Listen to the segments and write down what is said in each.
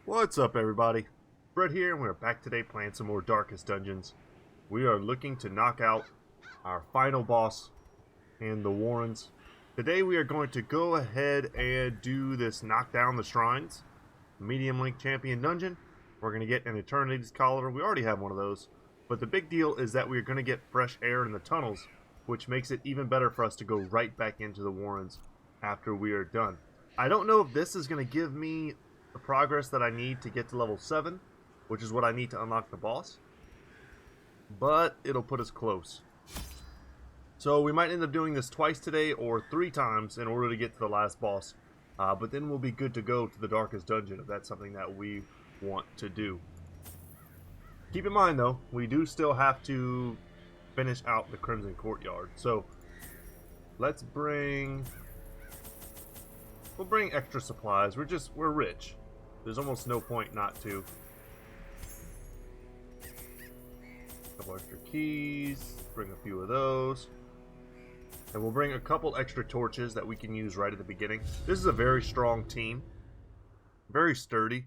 What's up, everybody? Brett here, and we're back today playing some more Darkest Dungeons. We are looking to knock out our final boss in the Warrens. Today we are going to go ahead and do this knock down the shrines, medium link champion dungeon. We're going to get an Eternity's Collar. We already have one of those, but the big deal is that we're going to get fresh air in the tunnels, which makes it even better for us to go right back into the Warrens after we are done. I don't know if this is going to give me the progress that I need to get to level 7, which is what I need to unlock the boss, but it'll put us close. So we might end up doing this twice today or 3 times in order to get to the last boss, but then we'll be good to go to the Darkest Dungeon if that's something that we want to do. Keep in mind though, we do still have to finish out the Crimson Courtyard, so let's bring... We'll bring extra supplies. We're rich. There's almost no point not to. A couple extra keys. Bring a few of those. And we'll bring a couple extra torches that we can use right at the beginning. This is a very strong team. Very sturdy.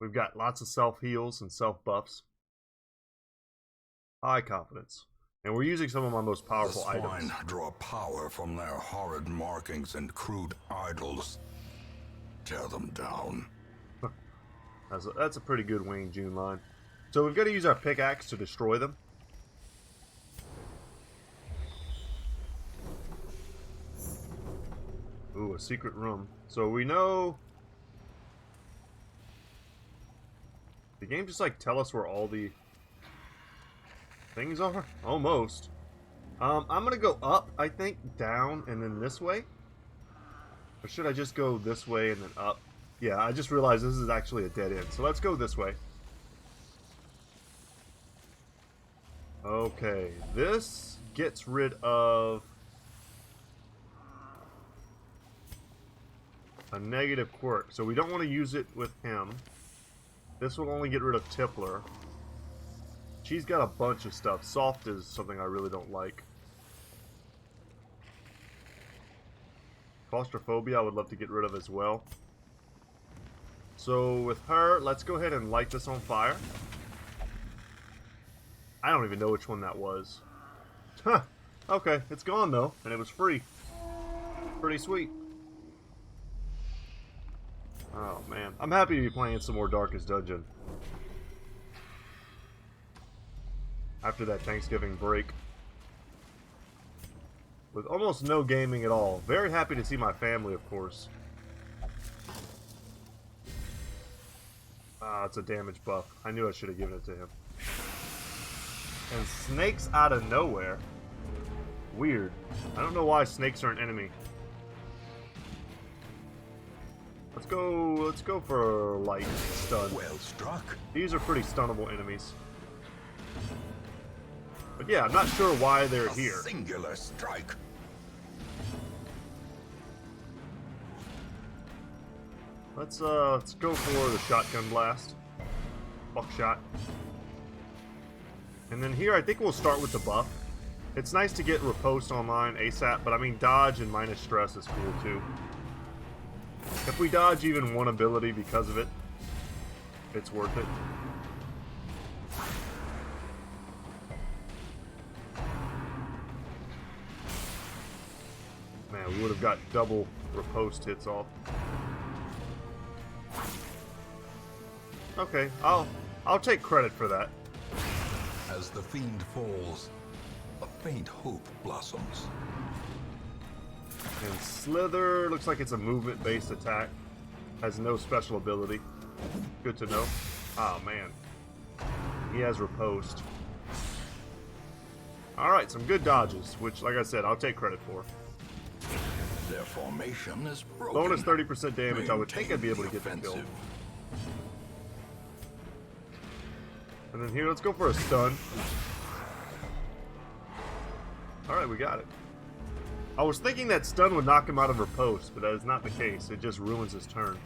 We've got lots of self-heals and self-buffs. High confidence. And we're using some of my most powerful items. The swine draw power from their horrid markings and crude idols. Tear them down. That's a pretty good Wayne June line. So we've got to use our pickaxe to destroy them. Ooh, a secret room. So we know... The game just like tell us where all the things are? Almost. I'm gonna go up, I think, down, and then this way. Or should I just go this way and then up? Yeah, I just realized this is actually a dead end. So let's go this way. Okay, this gets rid of a negative quirk. So we don't want to use it with him. This will only get rid of Tippler. She's got a bunch of stuff. Soft is something I really don't like. Claustrophobia I would love to get rid of as well. So with her, let's go ahead and light this on fire. I don't even know which one that was. Huh. Okay, it's gone though, and it was free. Pretty sweet. Oh man, I'm happy to be playing some more Darkest Dungeon. After that Thanksgiving break. With almost no gaming at all. Very happy to see my family, of course. Ah, it's a damage buff. I knew I should have given it to him. And snakes out of nowhere. Weird. I don't know why snakes are an enemy. Let's go for light stun. Well struck. These are pretty stunnable enemies. But yeah, I'm not sure why they're here. Singular strike. Let's go for the shotgun blast. Buckshot. And then here I think we'll start with the buff. It's nice to get riposte online ASAP, but I mean dodge and minus stress is cool too. If we dodge even one ability because of it, it's worth it. Man, we would have got double riposte hits off. Okay, I'll take credit for that. As the fiend falls, a faint hope blossoms. And Slither looks like it's a movement-based attack. Has no special ability. Good to know. Oh man, he has riposte. All right, some good dodges, which, like I said, I'll take credit for. Their formation is broken. Bonus 30% damage. I would think I'd be able to get the kill. And then here, let's go for a stun. Alright, we got it. I was thinking that stun would knock him out of riposte, but that is not the case. It just ruins his turn.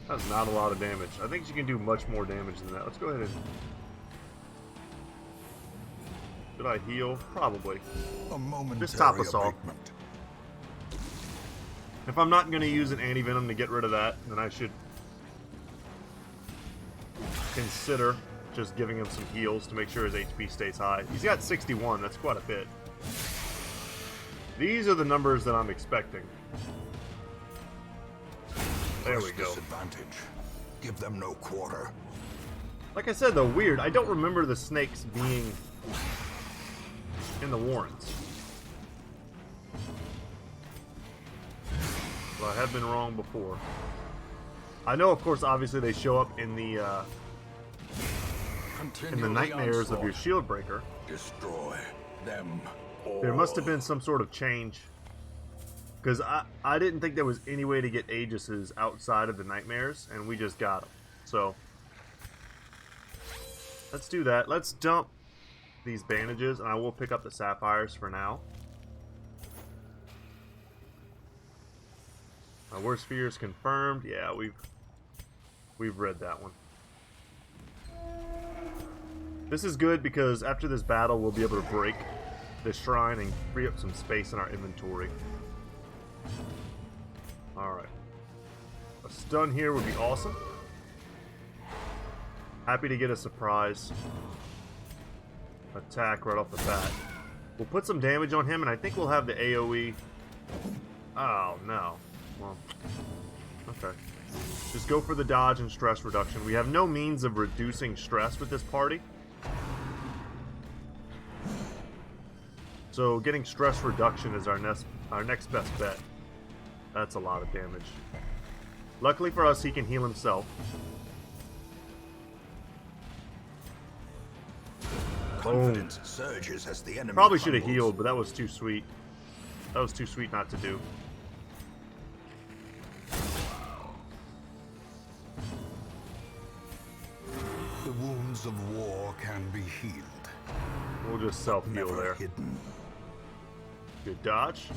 That's not a lot of damage. I think she can do much more damage than that. Let's go ahead and... Should I heal? Probably. A momentary Just top us off. abatement. If I'm not going to use an anti-venom to get rid of that, then I should consider just giving him some heals to make sure his HP stays high. He's got 61, that's quite a bit. These are the numbers that I'm expecting. There we go. Disadvantage. Give them no quarter. Like I said though, weird, I don't remember the snakes being in the warrens. Well, I have been wrong before. I know, of course, obviously they show up in the nightmares of your shield breaker. Destroy them all. There must have been some sort of change, because I didn't think there was any way to get Aegis's outside of the nightmares, and we just got them. So let's do that. Let's dump these bandages, and I will pick up the sapphires for now. My worst fear is confirmed. Yeah, we've read that one. This is good because after this battle, we'll be able to break this shrine and free up some space in our inventory. Alright. A stun here would be awesome. Happy to get a surprise attack right off the bat. We'll put some damage on him, and I think we'll have the AoE. Oh, no. Well, okay. Just go for the dodge and stress reduction. We have no means of reducing stress with this party. So getting stress reduction is our next best bet. That's a lot of damage. Luckily for us, he can heal himself. Confidence surges as the enemy Probably should have crumbles. healed, but that was too sweet. That was too sweet not to do. The wounds of war can be healed. We'll just self-heal Never there. hidden. Good dodge.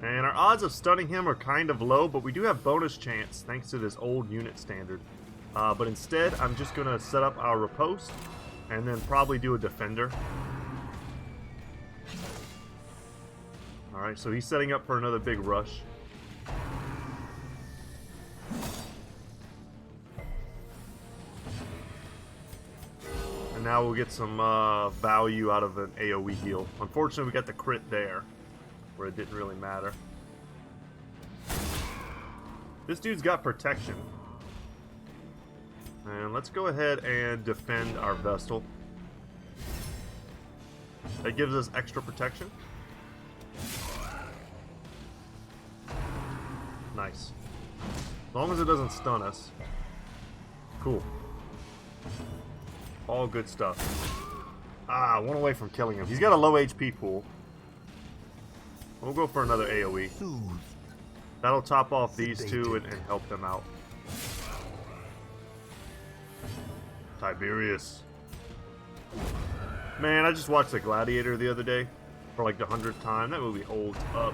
And our odds of stunning him are kind of low, but we do have bonus chance thanks to this old unit standard. But instead, I'm just going to set up our riposte and then probably do a defender. Alright, so he's setting up for another big rush. And now we'll get some value out of an AoE heal. Unfortunately, we got the crit there, where it didn't really matter. This dude's got protection. And let's go ahead and defend our Vestal. That gives us extra protection. Nice. As long as it doesn't stun us. Cool. All good stuff. Ah, one away from killing him. He's got a low HP pool. We'll go for another AoE. That'll top off these two and help them out. Tiberius. Man, I just watched The Gladiator the other day for like the 100th time. That movie holds up.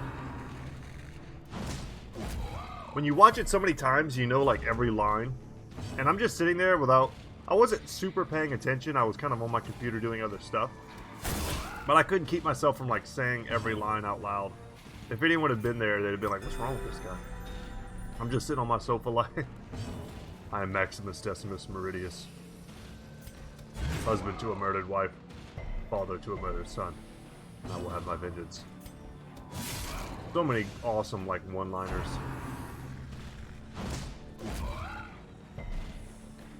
When you watch it so many times, you know like every line. And I'm just sitting there without... I wasn't super paying attention. I was kind of on my computer doing other stuff. But I couldn't keep myself from like saying every line out loud. If anyone had been there, they'd have been like, what's wrong with this guy? I'm just sitting on my sofa like... I am Maximus Decimus Meridius. Husband to a murdered wife. Father to a murdered son. And I will have my vengeance. So many awesome like one-liners.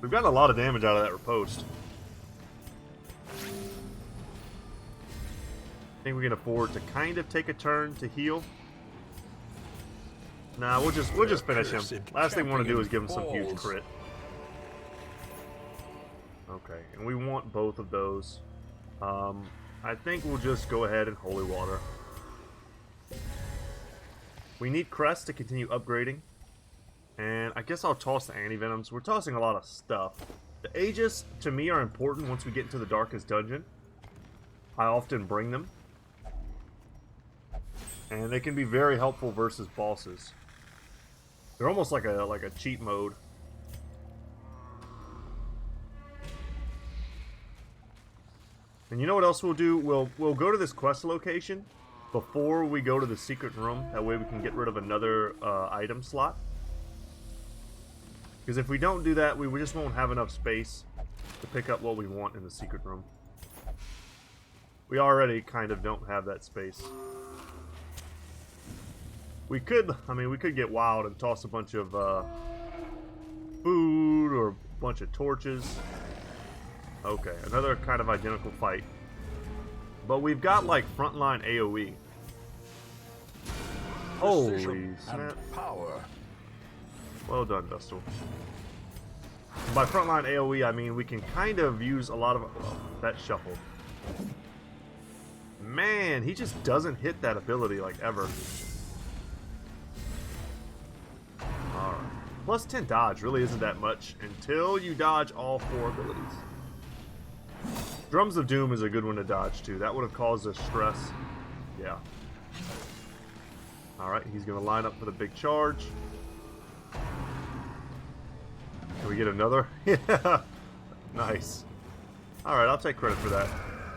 We've gotten a lot of damage out of that riposte. I think we can afford to kind of take a turn to heal. Nah, we'll just finish him. Last thing we want to do is give him some huge crit. Okay, and we want both of those. I think we'll just go ahead and Holy Water. We need Crest to continue upgrading. And I guess I'll toss the anti-venoms. We're tossing a lot of stuff. The Aegis, to me, are important once we get into the Darkest Dungeon. I often bring them. And they can be very helpful versus bosses. They're almost like a cheat mode. And you know what else we'll do? We'll go to this quest location before we go to the secret room. That way we can get rid of another item slot. Because if we don't do that, we just won't have enough space to pick up what we want in the secret room. We already kind of don't have that space. We could, I mean, we could get wild and toss a bunch of food or a bunch of torches. Okay, another kind of identical fight. But we've got like frontline AoE. Holy snap. Power. Well done, Dustel. By frontline AoE, I mean we can kind of use a lot of... Oh, that shuffled. Man, he just doesn't hit that ability like ever. Alright. Plus 10 dodge really isn't that much until you dodge all 4 abilities. Drums of Doom is a good one to dodge too. That would have caused us stress. Yeah. Alright, he's going to line up for the big charge. Can we get another? Yeah. Nice. Alright, I'll take credit for that.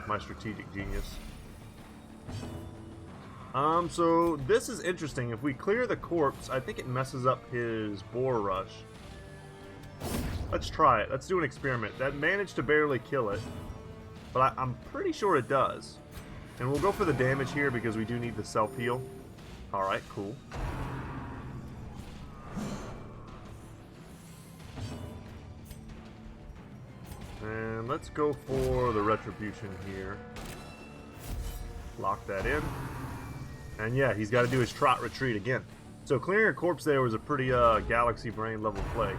My strategic genius. So this is interesting. If we clear the corpse, I think it messes up his boar rush. Let's try it. Let's do an experiment. That managed to barely kill it, but I'm pretty sure it does. And we'll go for the damage here because we do need the self-heal. Alright, cool. And let's go for the retribution here. Lock that in. And yeah, he's got to do his trot retreat again. So clearing a corpse there was a pretty galaxy brain level play.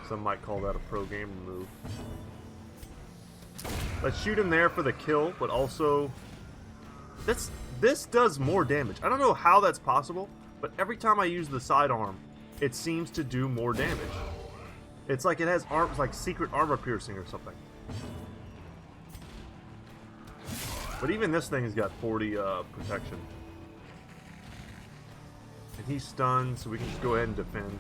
Some might call that a pro gamer move. Let's shoot him there for the kill, but also this does more damage. I don't know how that's possible, but every time I use the sidearm, it seems to do more damage. It's like it has arms, like secret armor piercing or something. But even this thing has got 40 protection. And he's stunned, so we can just go ahead and defend.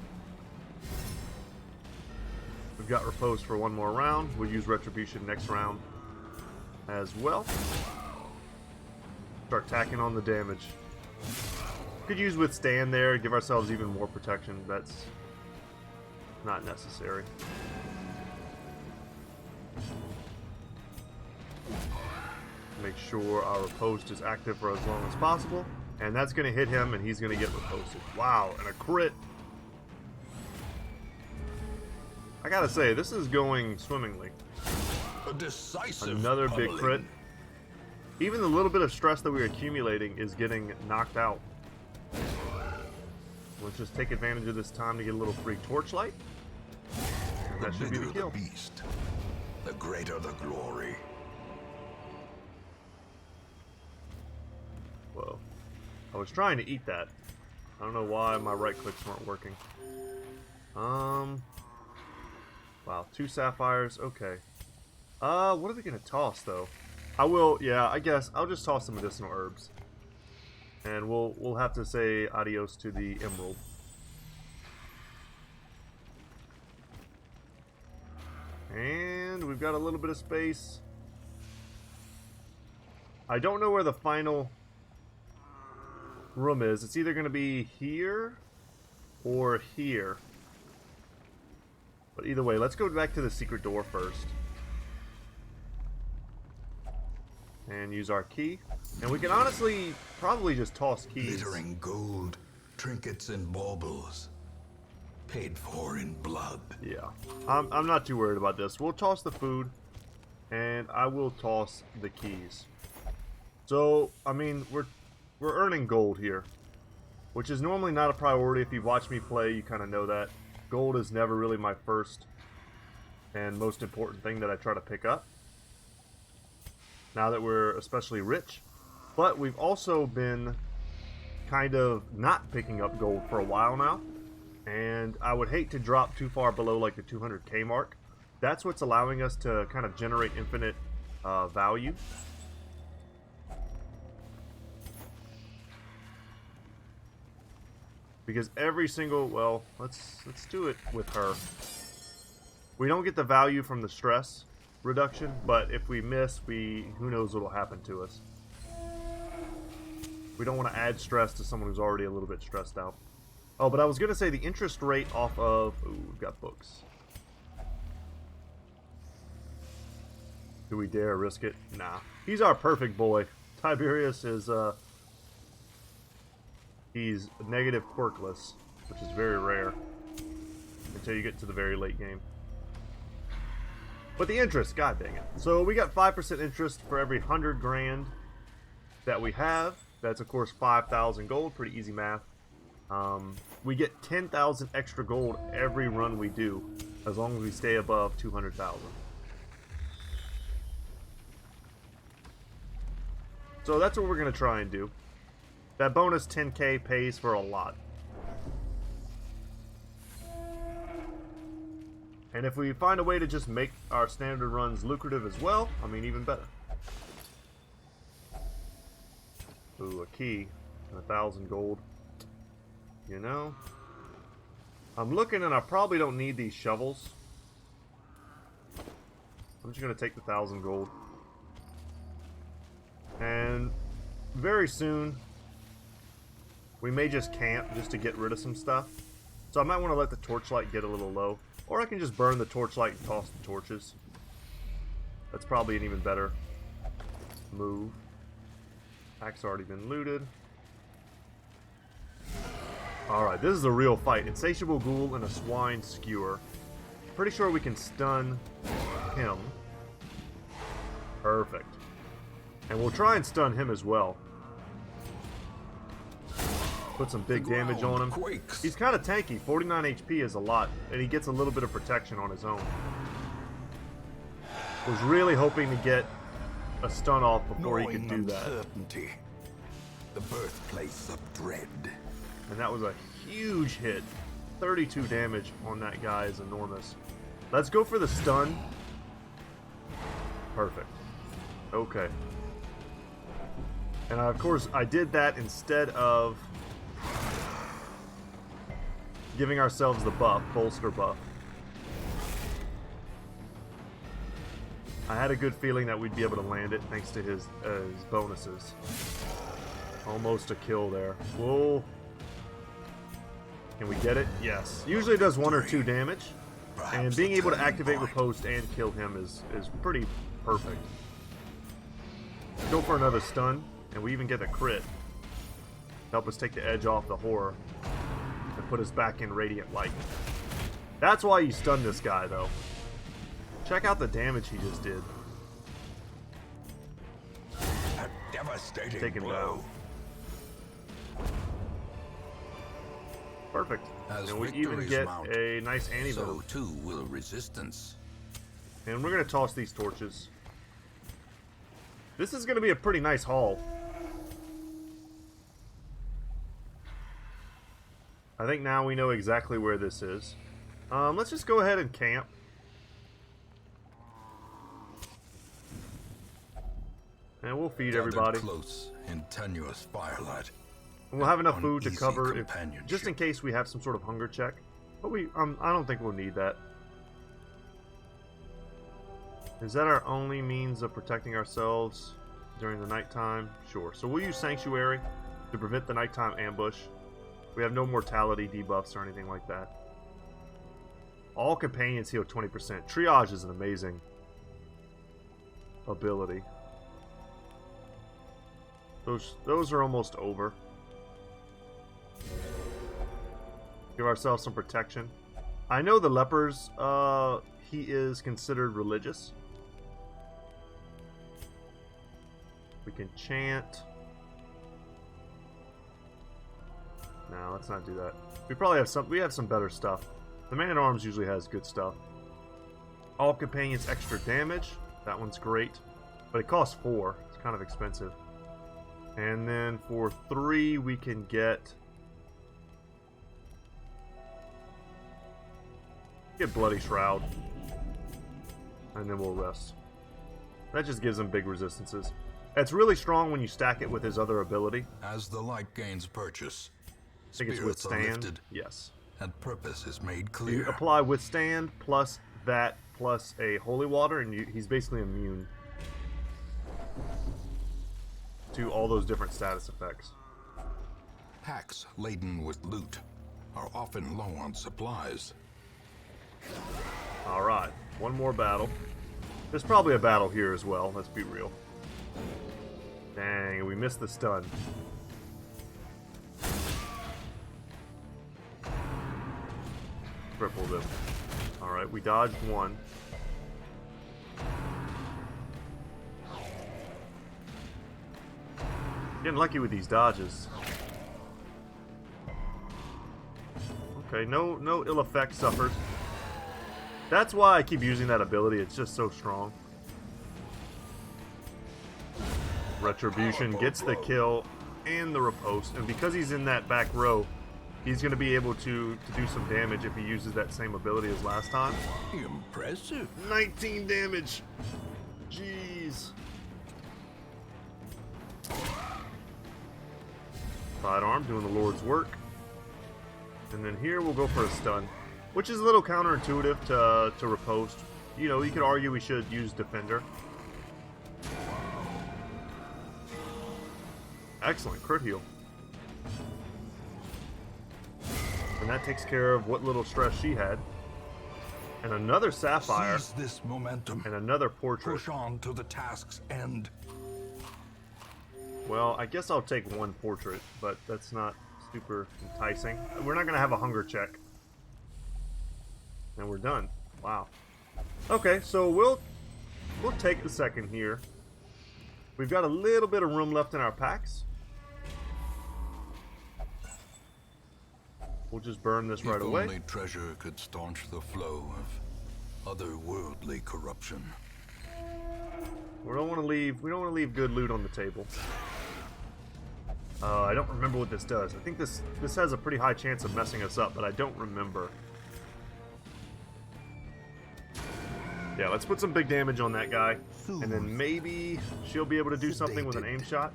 We've got repose for one more round. We'll use retribution next round as well. Start tacking on the damage. Could use withstand there, give ourselves even more protection. That's not necessary. Make sure our riposte is active for as long as possible. And that's going to hit him, and he's going to get riposted. Wow, and a crit. I gotta say, this is going swimmingly. A decisive Another big pummeling. crit. Even the little bit of stress that we're accumulating is getting knocked out. Let's just take advantage of this time to get a little free torchlight. And that should be the kill. The beast, the greater the glory. Whoa. I was trying to eat that. I don't know why my right clicks weren't working. Wow, 2 sapphires, okay. What are we gonna toss though? I will, yeah, I guess I'll just toss some medicinal herbs. And we'll have to say adios to the emerald. And we've got a little bit of space. I don't know where the final room is. It's either going to be here or here. But either way, let's go back to the secret door first. And use our key. And we can honestly probably just toss keys. Glittering gold, trinkets and baubles. Paid for in blood. Yeah. I'm not too worried about this. We'll toss the food. And I will toss the keys. So, I mean, we're earning gold here. Which is normally not a priority. If you've watched me play, you kind of know that. Gold is never really my first and most important thing that I try to pick up. Now that we're especially rich. But we've also been kind of not picking up gold for a while now. And I would hate to drop too far below like the 200k mark. That's what's allowing us to kind of generate infinite value. Because every single, well, let's do it with her. We don't get the value from the stress, reduction, but if we miss, who knows what'll happen to us. We don't want to add stress to someone who's already a little bit stressed out. Oh, but I was going to say the interest rate off of... Ooh, we've got books. Do we dare risk it? Nah. He's our perfect boy. Tiberius is, he's negative quirkless, which is very rare until you get to the very late game. But the interest, god dang it. So we got 5% interest for every 100 grand that we have. That's, of course, 5,000 gold. Pretty easy math. We get 10,000 extra gold every run we do, as long as we stay above 200,000. So that's what we're going to try and do. That bonus 10k pays for a lot. And if we find a way to just make our standard runs lucrative as well, I mean, even better. Ooh, a key. 1,000 gold. You know? I'm looking and I probably don't need these shovels. I'm just going to take the 1,000 gold. And very soon, we may just camp just to get rid of some stuff. So I might want to let the torchlight get a little low. Or I can just burn the torchlight and toss the torches. That's probably an even better move. Pack's already been looted. Alright, this is a real fight. Insatiable Ghoul and a Swine Skewer. Pretty sure we can stun him. Perfect. And we'll try and stun him as well. Put some big damage on him. Quakes. He's kind of tanky. 49 HP is a lot. And he gets a little bit of protection on his own. Was really hoping to get a stun off before he could do that. Uncertainty, the birthplace of dread. And that was a huge hit. 32 damage on that guy is enormous. Let's go for the stun. Perfect. Okay. And of course, I did that instead of giving ourselves the buff, bolster buff. I had a good feeling that we'd be able to land it thanks to his bonuses. Almost a kill there. Whoa. Can we get it? Yes. Usually it does 1 or 2 damage. And being able to activate Riposte and kill him is pretty perfect. Go for another stun. And we even get a crit. Help us take the edge off the horror. And put us back in Radiant Light. That's why you stun this guy, though. Check out the damage he just did. A devastating Take him blow. down. Perfect. As And we even victories get mount, a nice antivenom. so too will resistance. And we're going to toss these torches. This is going to be a pretty nice haul. I think now we know exactly where this is. Let's just go ahead and camp. And we'll feed Gathered everybody. close in tenuous firelight. And we'll have enough food to Uneasy cover, companionship. just in case we have some sort of hunger check. But I don't think we'll need that. Is that our only means of protecting ourselves during the nighttime? Sure. So we'll use Sanctuary to prevent the nighttime ambush. We have no mortality debuffs or anything like that. All companions heal 20%. Triage is an amazing ability. Those are almost over. Give ourselves some protection. I know the lepers, he is considered religious. We can chant. No, let's not do that. We probably have some better stuff. The Man-at-Arms usually has good stuff. All companions extra damage. That one's great. But it costs 4. It's kind of expensive. And then for 3 we can get Bloody Shroud. And then we'll rest. That just gives him big resistances. It's really strong when you stack it with his other ability. As the light gains purchase, I think it's spirits are Withstand. lifted, Yes. and purpose is made You clear. apply Withstand plus that plus a holy water, and he's basically immune to all those different status effects. Packs laden with loot are often low on supplies. Alright, one more battle. There's probably a battle here as well, let's be real. Dang, we missed the stun. Crippled him. Alright, we dodged one. Getting lucky with these dodges. Okay, no ill effect suffered. That's why I keep using that ability, it's just so strong. Retribution gets the kill and the riposte, and because he's in that back row, he's going to be able to do some damage if he uses that same ability as last time. Impressive. 19 damage! Jeez. Sidearm doing the Lord's work. And then here we'll go for a stun, which is a little counterintuitive to riposte. You know, you could argue we should use Defender. Excellent, crit heal. And that takes care of what little stress she had. And another Sapphire. Seize this momentum. And another Portrait. Push on to the task's end. Well, I guess I'll take one Portrait, but that's not super enticing. We're not going to have a hunger check. And we're done. Wow. Okay, so we'll take the second here. We've got a little bit of room left in our packs. We'll just burn this right away. If only treasure could staunch the flow of otherworldly corruption. We don't want to leave good loot on the table. I don't remember what this does. I think this has a pretty high chance of messing us up, but I don't remember. Yeah, let's put some big damage on that guy, and then maybe she'll be able to do something with an aim shot.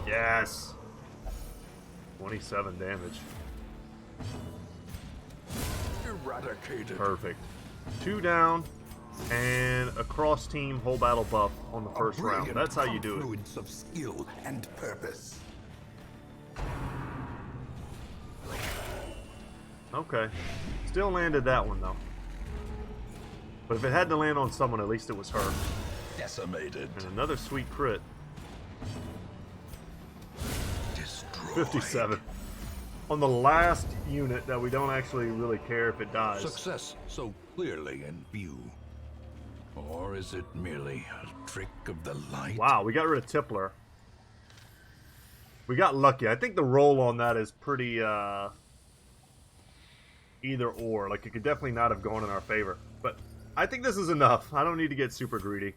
Yes! 27 damage. Eradicated. Perfect. 2 down, and a cross team whole battle buff on the first round. That's how you do it. Confluence of skill and purpose. Okay. Still landed that one, though. But if it had to land on someone, at least it was her. Decimated. And another sweet crit. Destroyed. 57. On the last unit that we don't actually really care if it dies. Success so clearly in view. Or is it merely a trick of the light? Wow, we got rid of Tippler. We got lucky. I think the roll on that is pretty, either or. Like, it could definitely not have gone in our favor. But I think this is enough. I don't need to get super greedy.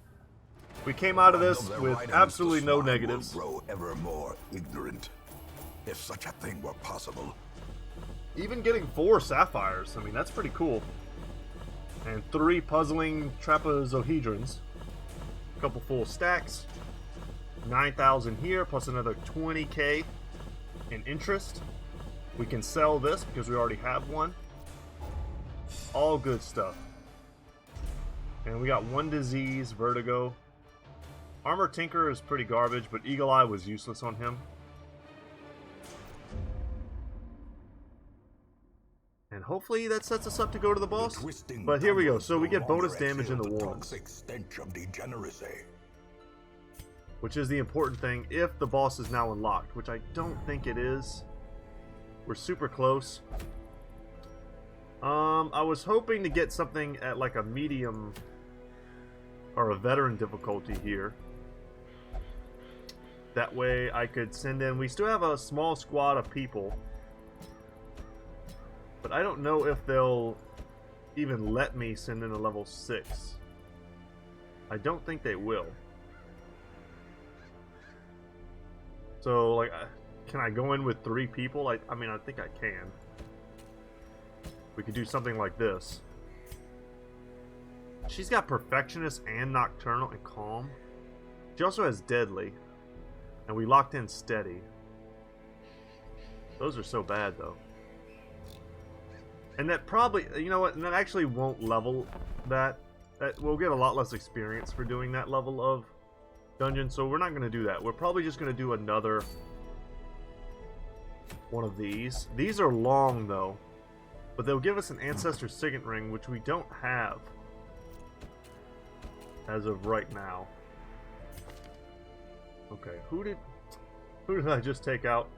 We came out of this with absolutely no negatives. Grow ever more ignorant, if such a thing were possible. Even getting 4 sapphires, I mean, that's pretty cool. And 3 puzzling trapezohedrons. A couple full stacks. 9,000 here, plus another 20k in interest. We can sell this because we already have one. All good stuff. And we got 1 disease, vertigo. Armor Tinker is pretty garbage, but Eagle Eye was useless on him. And hopefully that sets us up to go to the boss. But here we go. So we get bonus damage in the warrants, which is the important thing if the boss is now unlocked, which I don't think it is. We're super close. I was hoping to get something at like a medium or a veteran difficulty here. That way I could send in... We still have a small squad of people, but I don't know if they'll even let me send in a level 6. I don't think they will. So, like, can I go in with 3 people? I mean, I think I can. We could do something like this. She's got Perfectionist and Nocturnal and Calm. She also has Deadly. And we locked in Steady. Those are so bad, though. And that probably, you know what, and that actually won't level that. we'll get a lot less experience for doing that level of dungeon, so we're not going to do that. We're probably just going to do another one of these. These are long, though, but they'll give us an Ancestor Signet Ring, which we don't have as of right now. Okay, who did I just take out?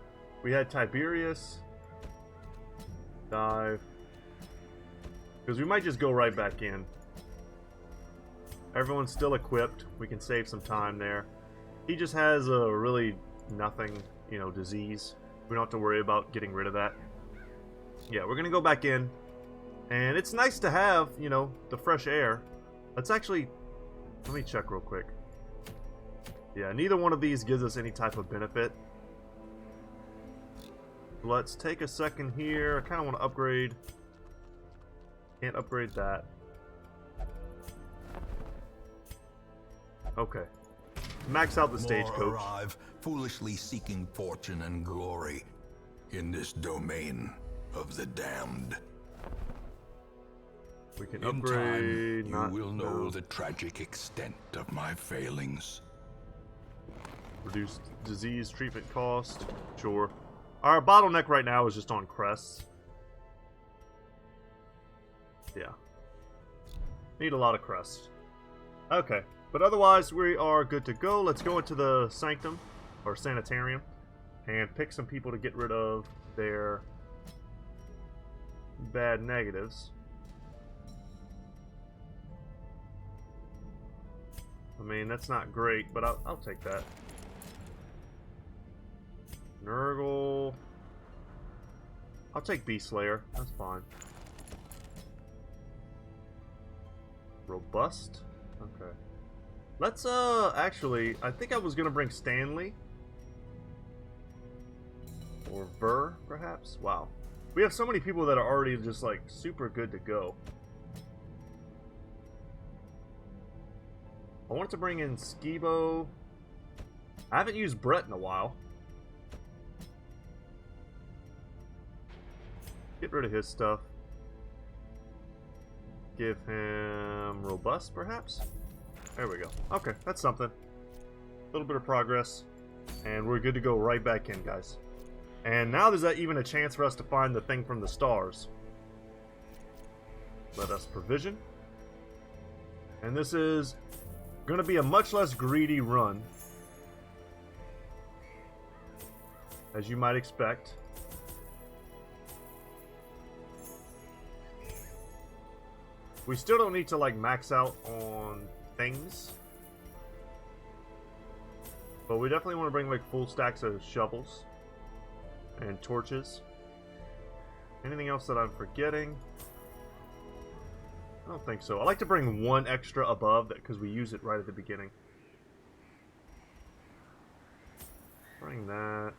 We had Tiberius. Dive. Because we might just go right back in. Everyone's still equipped. We can save some time there. He just has a really nothing, you know, disease. We don't have to worry about getting rid of that. Yeah, we're going to go back in. And it's nice to have, you know, the fresh air. Let's actually... Let me check real quick. Yeah, neither one of these gives us any type of benefit. Let's take a second here. I kind of want to upgrade. Can't upgrade that. Okay. Max out the stagecoach. Arrive, foolishly seeking fortune and glory in this domain of the damned. We can In upgrade. time, you will know the tragic extent of my failings. Reduced disease treatment cost. Sure. Our bottleneck right now is just on crests. Yeah. Need a lot of crests. Okay. But otherwise, we are good to go. Let's go into the sanctum, or sanitarium, and pick some people to get rid of their bad negatives. I mean, that's not great, but I'll take that. Nurgle. I'll take Beast Slayer. That's fine. Robust. Okay. Let's, actually, I think I was gonna bring Stanley. Or Ver, perhaps? Wow. We have so many people that are already just, like, super good to go. I wanted to bring in Skibo. I haven't used Brett in a while. Get rid of his stuff. Give him Robust, perhaps? There we go. Okay, that's something. A little bit of progress. And we're good to go right back in, guys. And now there's even a chance for us to find the thing from the stars. Let us provision. And this is going to be a much less greedy run, as you might expect. We still don't need to, like, max out on things, but we definitely want to bring, like, full stacks of shovels and torches. Anything else that I'm forgetting? I don't think so. I like to bring one extra above that because we use it right at the beginning. Bring that.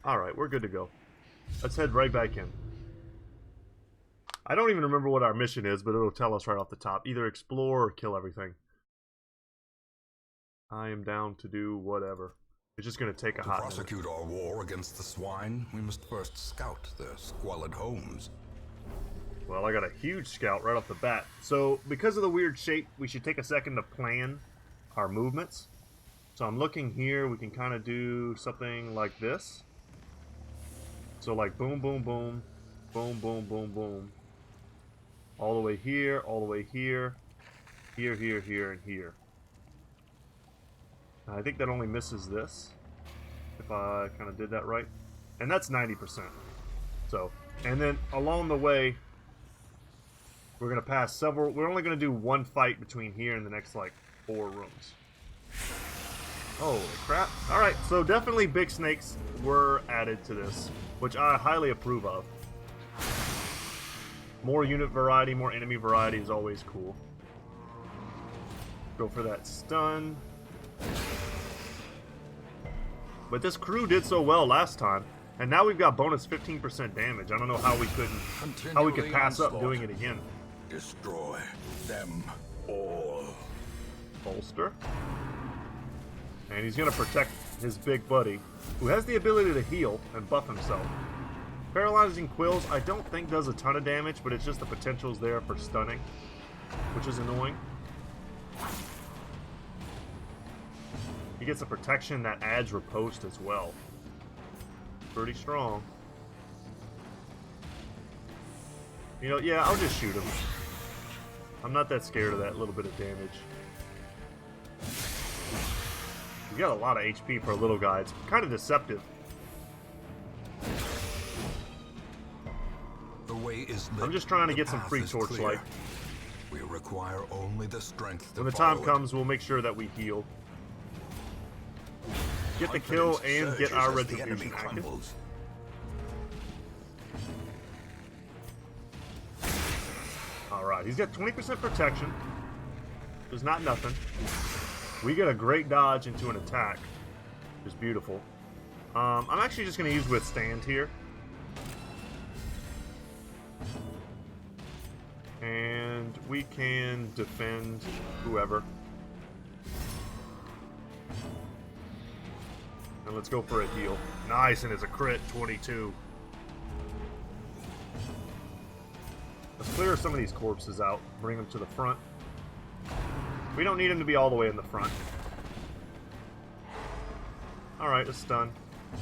Alright, we're good to go. Let's head right back in. I don't even remember what our mission is, but it'll tell us right off the top. Either explore or kill everything. I am down to do whatever. It's just going to take a hot minute. To prosecute our war against the swine, we must first scout their squalid homes. Well, I got a huge scout right off the bat. So, because of the weird shape, we should take a second to plan our movements. So I'm looking here, we can kind of do something like this. So like boom, boom, boom, boom, boom, boom, boom. All the way here, all the way here, here, here, here, and here. I think that only misses this, if I kind of did that right. And that's 90%. So, and then along the way, we're going to pass several, we're only going to do one fight between here and the next, like, 4 rooms. Holy crap. Alright, so definitely big snakes were added to this, which I highly approve of. More unit variety, more enemy variety is always cool. Go for that stun. But this crew did so well last time, and now we've got bonus 15% damage. I don't know how we could pass up doing it again. Destroy them all. Bolster. And he's gonna protect his big buddy, who has the ability to heal and buff himself. Paralyzing Quills, I don't think does a ton of damage, but it's just the potential's there for stunning, which is annoying. He gets a protection that adds riposte as well. Pretty strong. You know, yeah, I'll just shoot him. I'm not that scared of that little bit of damage. He's got a lot of HP for a little guy. It's kind of deceptive. The way is lit. I'm just trying to The get some path free is torchlight. clear. We require only the strength to When the time follow it. comes, we'll make sure that we heal. Get the kill Confidence and get surges our as the enemy retribution active. crumbles. Alright, he's got 20% protection. Which is not nothing. We get a great dodge into an attack. Which is beautiful. I'm actually just going to use Withstand here. And we can defend whoever. And let's go for a heal. Nice, and it's a crit, 22. Let's clear some of these corpses out. Bring them to the front. We don't need them to be all the way in the front. Alright, a stun.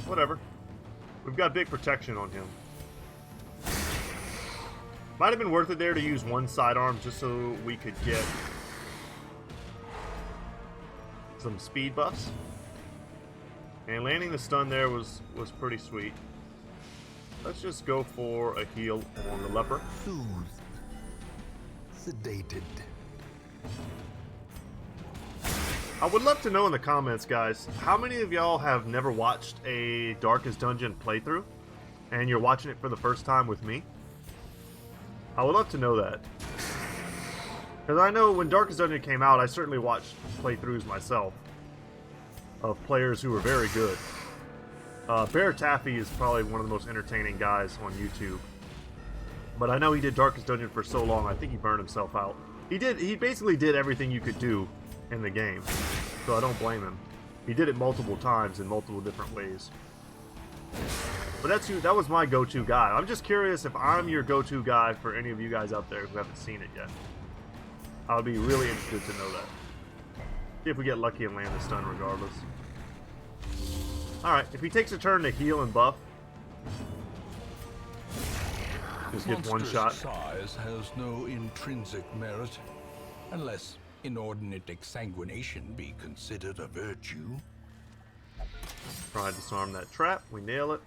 Whatever. We've got big protection on him. Might have been worth it there to use one sidearm just so we could get some speed buffs. And landing the stun there was pretty sweet. Let's just go for a heal on the leper. Soothed. Sedated. I would love to know in the comments, guys, how many of y'all have never watched a Darkest Dungeon playthrough and you're watching it for the first time with me? I would love to know that. Because I know when Darkest Dungeon came out, I certainly watched playthroughs myself of players who were very good. Bear Taffy is probably one of the most entertaining guys on YouTube. But I know he did Darkest Dungeon for so long, I think he burned himself out. He basically did everything you could do in the game, so I don't blame him. He did it multiple times in multiple different ways. But that was my go-to guy. I'm just curious if I'm your go-to guy for any of you guys out there who haven't seen it yet. I would be really interested to know that. See if we get lucky and land the stun regardless. Alright, if he takes a turn to heal and buff, just get one shot. Size has no intrinsic merit, unless inordinate exsanguination be considered a virtue. Try to disarm that trap. We nail it.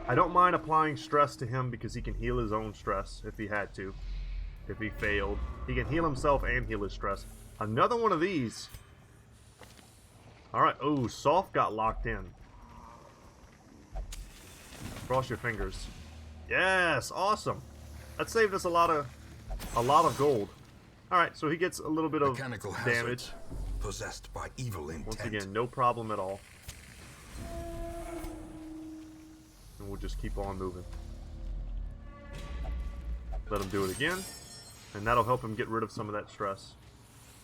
I don't mind applying stress to him because he can heal his own stress if he had to. If he failed. He can heal himself and heal his stress. Another one of these. Alright. Oh, Soft got locked in. Cross your fingers. Yes! Awesome! That saved us a lot of gold. Alright, so he gets a little bit of Mechanical damage. hazards possessed by evil intent. Once again, no problem at all. And we'll just keep on moving. Let him do it again. And that'll help him get rid of some of that stress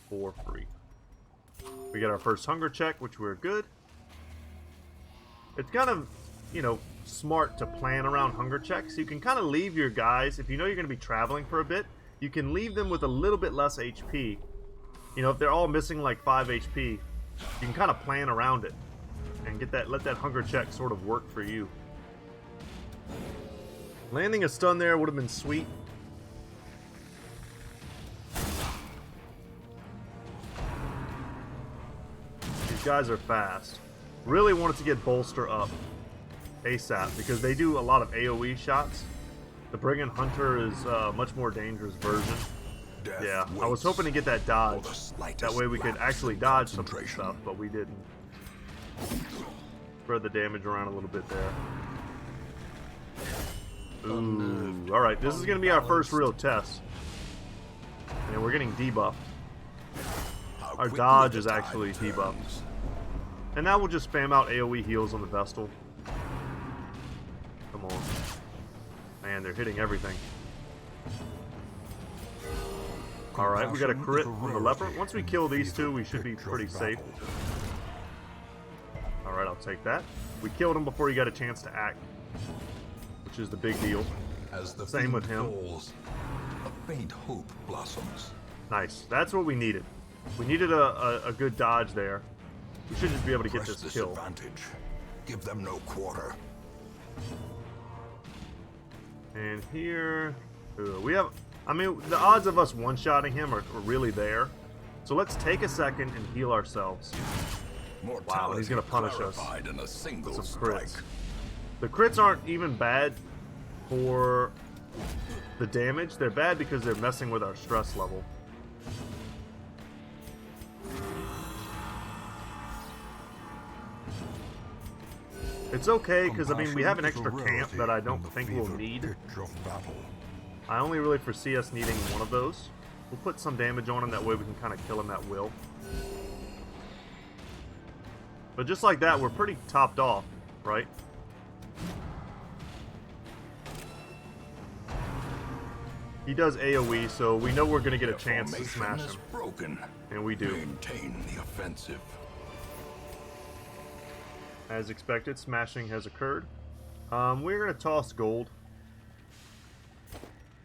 for free. We get our first hunger check, which we're good. It's kind of, you know, smart to plan around hunger checks. You can kind of leave your guys, if you know you're going to be traveling for a bit, you can leave them with a little bit less HP. You know, if they're all missing like 5 HP, you can kind of plan around it and get that, let that hunger check sort of work for you. Landing a stun there would have been sweet. These guys are fast. Really wanted to get Bolster up ASAP because they do a lot of AoE shots. The Brigand Hunter is a much more dangerous version. Death Yeah, I was waits hoping to get that dodge. for the slightest That way we could lapse actually in dodge some concentration. stuff, but we didn't. Spread the damage around a little bit there. Ooh, alright, this is going to be our first real test. And we're getting debuffed. How Our quickly dodge the is tide actually debuffed. turns. And now we'll just spam out AoE heals on the Vestal. Come on. Man, they're hitting everything. Alright, we got a crit on the leper. Once we kill these two, we should be pretty safe. Alright, I'll take that. We killed him before he got a chance to act, which is the big deal. As the Same with him. falls, a faint hope blossoms. Nice. That's what we needed. We needed a good dodge there. We should just be able to get Press this kill. advantage. Give them no quarter. And here, we have, I mean, the odds of us one-shotting him are really there. So let's take a second and heal ourselves. Wow, he's going to punish us in a single with some strike. crits. The crits aren't even bad for the damage. They're bad because they're messing with our stress level. It's okay, because, I mean, we have an extra camp that I don't think we'll need. I only really foresee us needing one of those. We'll put some damage on him, that way we can kind of kill him at will. But just like that, we're pretty topped off, right? He does AoE, so we know we're going to get a chance to smash him. Broken. And we do. Maintain the offensive. As expected, smashing has occurred. We're going to toss gold.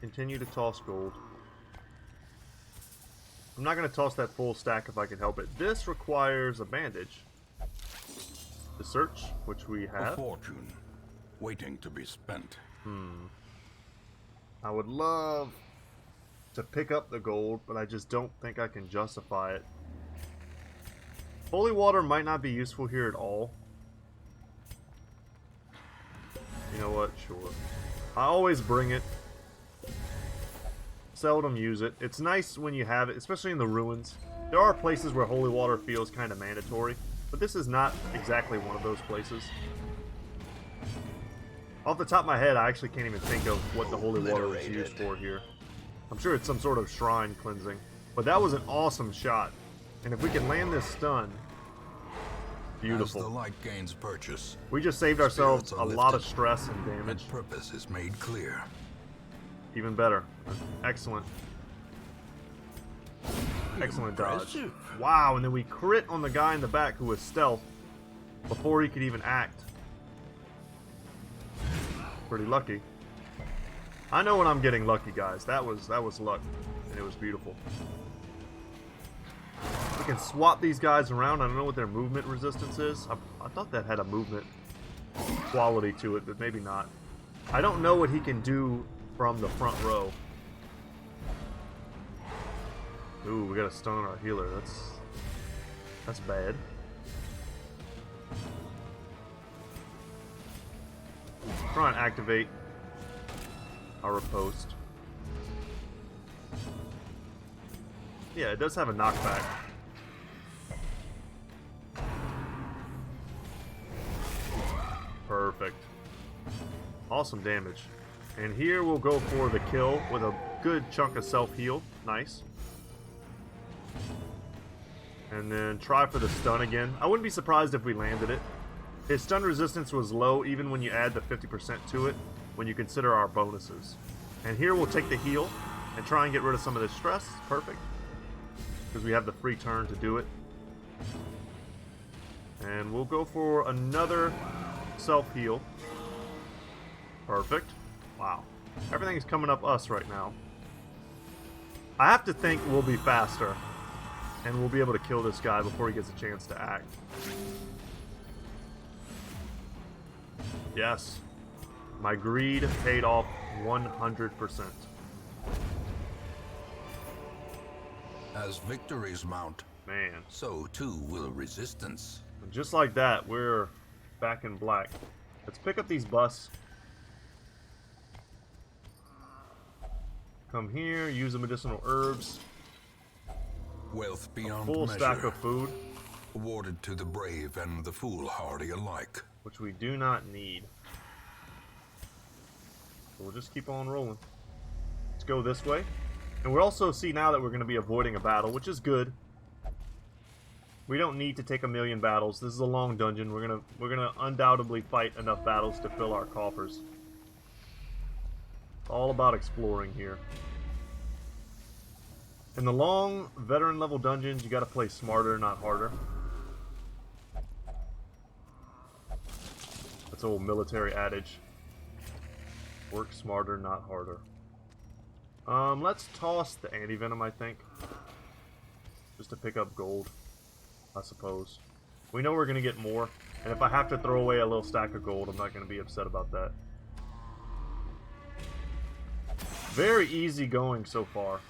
Continue to toss gold. I'm not going to toss that full stack if I can help it. This requires a bandage. To search, which we have. A fortune, waiting to be spent. I would love to pick up the gold, but I just don't think I can justify it. Holy water might not be useful here at all. You know what? Sure. I always bring it. Seldom use it. It's nice when you have it, especially in the ruins. There are places where holy water feels kind of mandatory, but this is not exactly one of those places. Off the top of my head, I actually can't even think of what the holy water was used for here. I'm sure it's some sort of shrine cleansing. But that was an awesome shot. And if we can land this stun, beautiful. As the light gains purchase, we just saved ourselves a lot of stress and damage. and purpose is made clear. Even better. Excellent. Excellent dodge. Wow, and then we crit on the guy in the back who was stealth before he could even act. Pretty lucky. I know when I'm getting lucky, guys. That was luck, and it was beautiful. We can swap these guys around. I don't know what their movement resistance is. I thought that had a movement quality to it, but maybe not. I don't know what he can do from the front row. Ooh, we got a stun on our healer. That's bad. Try and activate our riposte. Yeah, it does have a knockback. Perfect. Awesome damage. And here we'll go for the kill with a good chunk of self-heal. Nice. And then try for the stun again. I wouldn't be surprised if we landed it. His stun resistance was low even when you add the 50% to it, when you consider our bonuses. And here we'll take the heal and try and get rid of some of this stress. Perfect. Because we have the free turn to do it. And we'll go for another self-heal. Perfect. Wow. Everything's coming up us right now. I have to think we'll be faster. And we'll be able to kill this guy before he gets a chance to act. Yes. My greed paid off 100%. As victories mount, Man. so too will resistance. And just like that, we're back in black. Let's pick up these busts. Come here, use the medicinal herbs. Wealth beyond Full measure, stack of food, awarded to the brave and the foolhardy alike. which we do not need. So we'll just keep on rolling. Let's go this way. And we'll also see now that we're going to be avoiding a battle, which is good. We don't need to take 1,000,000 battles. This is a long dungeon. We're gonna undoubtedly fight enough battles to fill our coffers. It's all about exploring here. In the long veteran level dungeons, you gotta play smarter, not harder. It's an old military adage. Work smarter, not harder. Let's toss the anti-venom, I think. Just to pick up gold, I suppose. We know we're going to get more, and if I have to throw away a little stack of gold, I'm not going to be upset about that. Very easy going so far.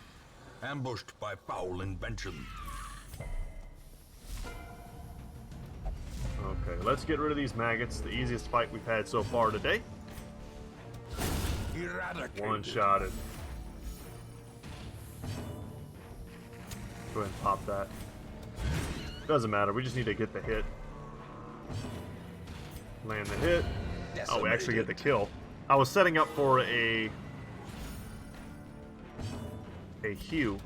Ambushed by foul invention. Okay, let's get rid of these maggots. The easiest fight we've had so far today. Eradicated. One-shotted. Go ahead and pop that. Doesn't matter, we just need to get the hit. Land the hit. Oh, we actually get the kill. I was setting up for a hew.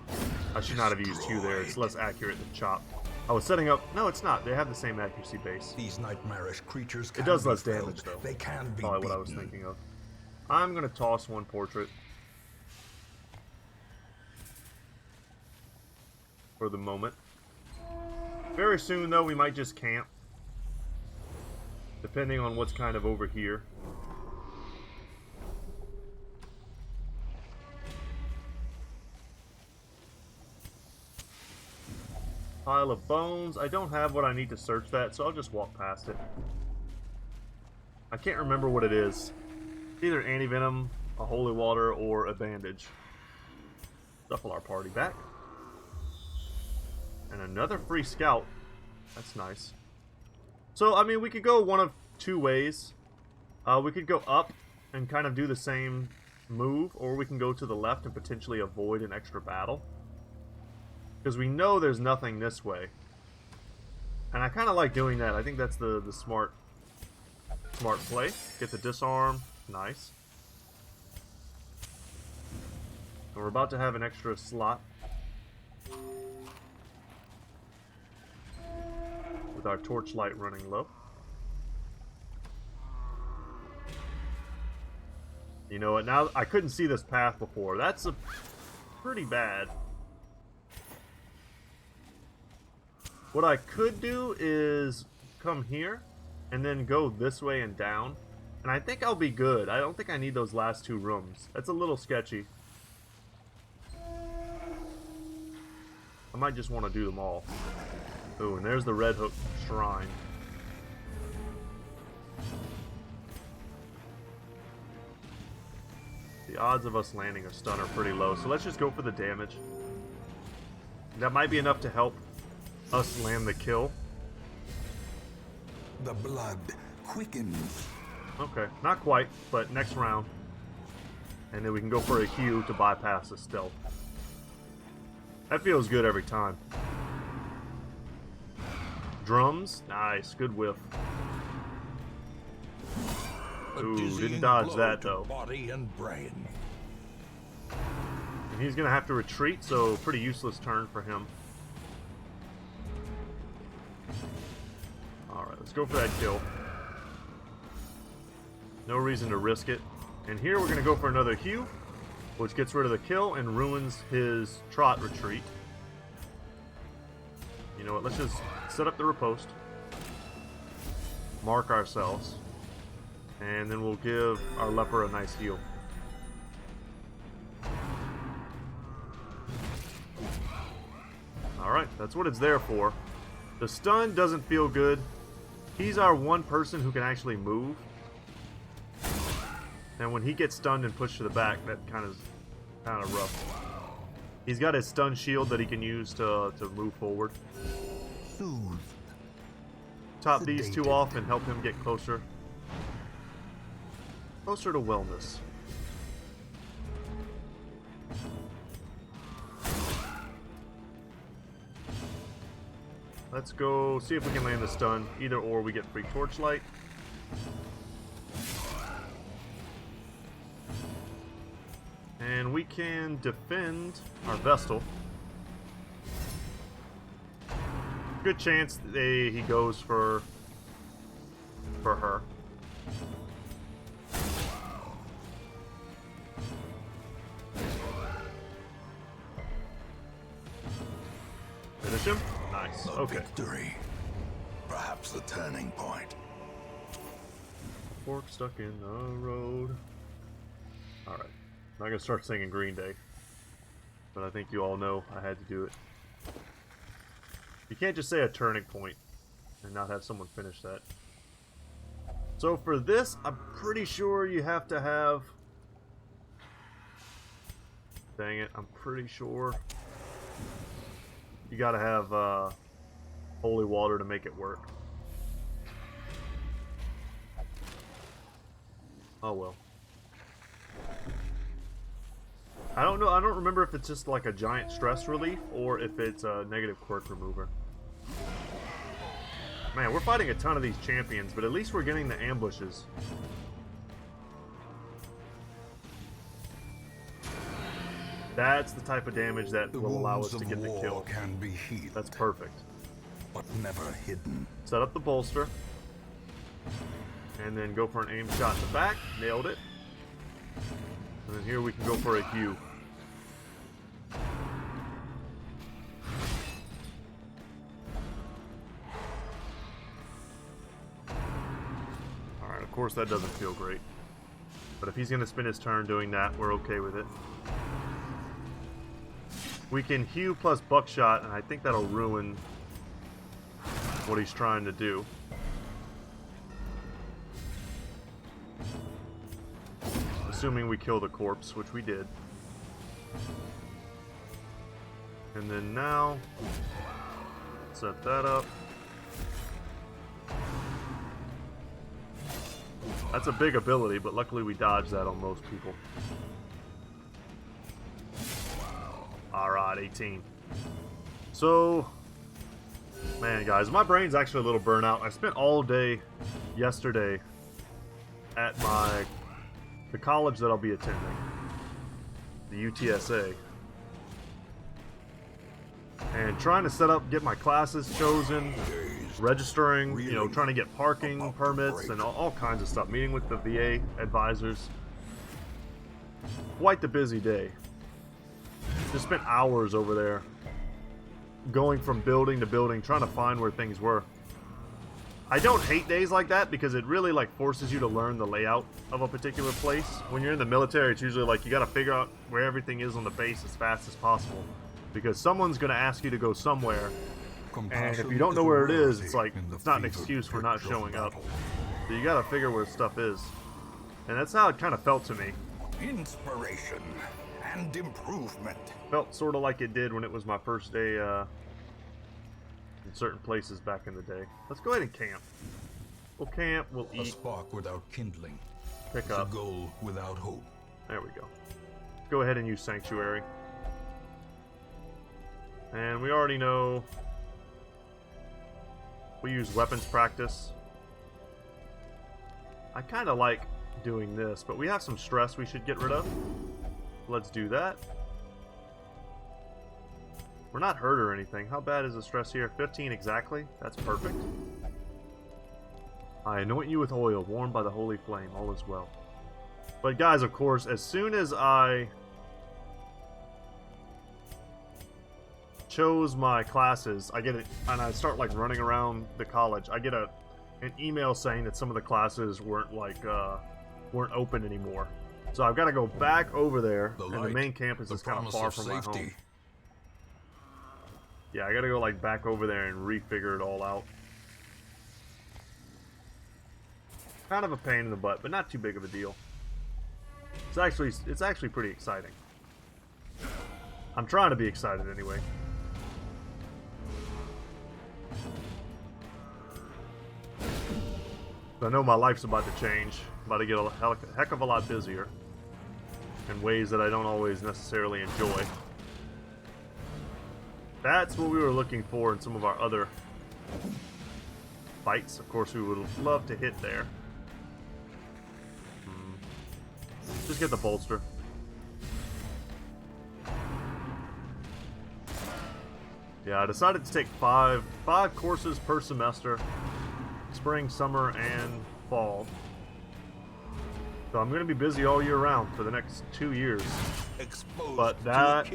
I should not have used hew there, it's less accurate than chop. I was setting up... No, it's not. They have the same accuracy base. These nightmarish creatures can it does be less felled. damage, though. They can be Probably what I was beaten. thinking of. I'm going to toss one portrait. For the moment. Very soon, though, we might just camp. Depending on what's kind of over here. Pile of bones. I don't have what I need to search that, so I'll just walk past it. I can't remember what it is. It's either anti-venom, a holy water, or a bandage. Shuffle our party back. And another free scout. That's nice. So, I mean, we could go one of two ways. We could go up and kind of do the same move, or we can go to the left and potentially avoid an extra battle. Because we know there's nothing this way. And I kind of like doing that. I think that's the smart play. Get the disarm. Nice. And we're about to have an extra slot. With our torchlight running low. You know what? Now, I couldn't see this path before. That's a pretty bad. What I could do is come here and then go this way and down. And I think I'll be good. I don't think I need those last two rooms. That's a little sketchy. I might just want to do them all. Ooh, and there's the Red Hook Shrine. The odds of us landing a stun are pretty low, so let's just go for the damage. That might be enough to help us land the kill. The blood quickens. Okay, not quite, but next round. And then we can go for a hew to bypass the stealth. That feels good every time. Drums, nice, good whiff. Ooh, didn't dodge that though. Body and brain. And he's gonna have to retreat, so pretty useless turn for him. Alright, let's go for that kill. No reason to risk it. And here we're gonna go for another hew, which gets rid of the kill and ruins his trot retreat. You know what, let's just set up the riposte. Mark ourselves. And then we'll give our leper a nice heal. Alright, that's what it's there for. The stun doesn't feel good. He's our one person who can actually move. And when he gets stunned and pushed to the back, that kind of rough. He's got his stun shield that he can use to move forward. Soothed. Top these two off and help him get closer. Closer to wellness. Let's go see if we can land the stun. Either or, we get free torchlight. And we can defend our Vestal. Good chance he goes for her. Finish him? Nice. The Okay. victory. Perhaps the turning point. Fork stuck in the road. Alright. I'm not gonna start singing Green Day. But I think you all know I had to do it. You can't just say a turning point and not have someone finish that. So for this, I'm pretty sure you have to have... Dang it, I'm pretty sure you gotta have holy water to make it work. Oh well. I don't know, I don't remember if it's just like a giant stress relief or if it's a negative quirk remover. Man, we're fighting a ton of these champions, but at least we're getting the ambushes. That's the type of damage that will allow us to get the kill. Can be healed, that's perfect. But never hidden. Set up the bolster. And then go for an aim shot in the back. Nailed it. And then here we can go for a hew. Alright, of course that doesn't feel great. But if he's going to spend his turn doing that, we're okay with it. We can hew plus buckshot, and I think that'll ruin what he's trying to do. Assuming we kill the corpse, which we did. And then now, set that up. That's a big ability, but luckily we dodged that on most people. Alright, 18. So, man, guys, my brain's actually a little burnt out. I spent all day yesterday at the college that I'll be attending, the UTSA, and trying to set up, get my classes chosen, registering, you know, trying to get parking permits and all kinds of stuff, meeting with the VA advisors. Quite the busy day. Just spent hours over there, going from building to building, trying to find where things were. I don't hate days like that because it really like forces you to learn the layout of a particular place. When you're in the military, it's usually like you got to figure out where everything is on the base as fast as possible, because someone's going to ask you to go somewhere, and if you don't know where it is, it's like it's not an excuse for not showing up. So you got to figure where stuff is, and that's how it kind of felt to me. Inspiration and improvement. Felt sort of like it did when it was my first day in certain places back in the day. Let's go ahead and camp. We'll camp, we'll eat. A spark without kindling. Pick up. A goal without hope. There we go. Go ahead and use Sanctuary. And we already know we use weapons practice. I kind of like doing this, but we have some stress we should get rid of. Let's do that. We're not hurt or anything. How bad is the stress here? 15 exactly. That's perfect. I anoint you with oil, warmed by the holy flame. All is well. But guys, of course, as soon as I chose my classes, I get it, and I start like running around the college. I get an email saying that some of the classes weren't weren't open anymore. So I've got to go back over there, and the main campus is kind of far from my home. Yeah, I gotta go like back over there and refigure it all out. Kind of a pain in the butt, but not too big of a deal. It's actually pretty exciting. I'm trying to be excited anyway. I know my life's about to change. About to get a heck of a lot busier in ways that I don't always necessarily enjoy. That's what we were looking for in some of our other fights. Of course, we would love to hit there. Just get the bolster. Yeah, I decided to take five courses per semester. Spring, summer, and fall. So I'm going to be busy all year round for the next 2 years. But that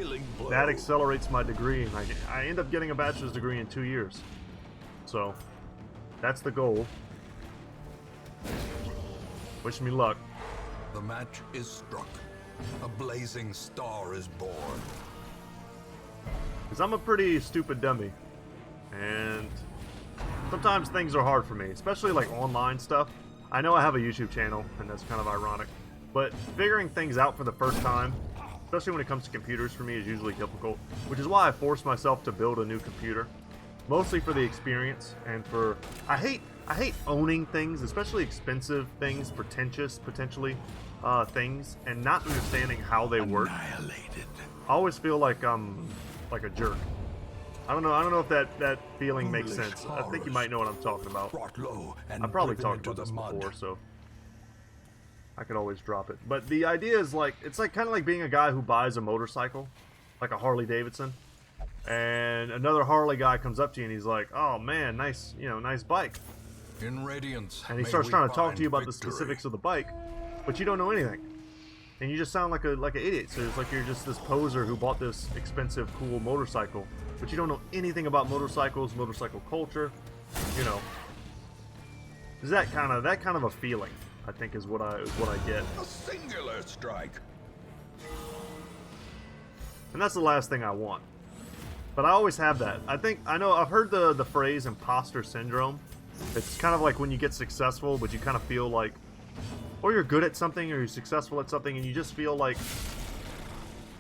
accelerates my degree, and I end up getting a bachelor's degree in 2 years. So that's the goal. Wish me luck. The match is struck. A blazing star is born. Because I'm a pretty stupid dummy. And sometimes things are hard for me, especially like online stuff. I know I have a YouTube channel, and that's kind of ironic. But figuring things out for the first time, especially when it comes to computers for me, is usually difficult. Which is why I force myself to build a new computer. Mostly for the experience and for... I hate owning things, especially expensive things, pretentious, potentially, things, and not understanding how they work. Annihilated. I always feel like I'm like a jerk. I don't know if that feeling makes Foolish sense. I think you might know what I'm talking about. Brought low and I probably driven talked into about this the mud. before, so I could always drop it. But the idea is like, it's like kind of like being a guy who buys a motorcycle, like a Harley Davidson, and another Harley guy comes up to you and he's like, "Oh man, nice, nice bike." In Radiance, And he may starts we trying to talk find to you about the victory. specifics of the bike, but you don't know anything. And you just sound like an idiot. So it's like you're just this poser who bought this expensive, cool motorcycle, but you don't know anything about motorcycles, motorcycle culture. Is that kind of a feeling? I think is what I get, A singular strike. and that's the last thing I want. But I always have that. I've heard the phrase imposter syndrome. It's kind of like when you get successful, but you kind of feel like, or you're good at something, or you're successful at something, and you just feel like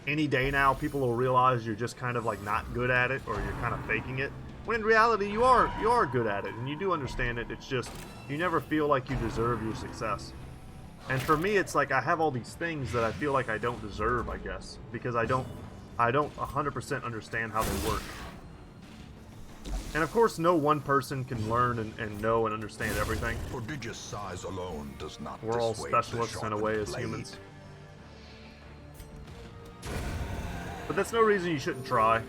any day now people will realize you're just kind of like not good at it, or you're kind of faking it. When in reality you are good at it, and you do understand it. It's just you never feel like you deserve your success. And for me, it's like I have all these things that I feel like I don't deserve, I guess, because I don't 100% understand how they work. And of course, no one person can learn and know and understand everything. Prodigious size alone does not We're all dissuade the specialists in a way sharpened as blade. humans. But that's no reason you shouldn't try.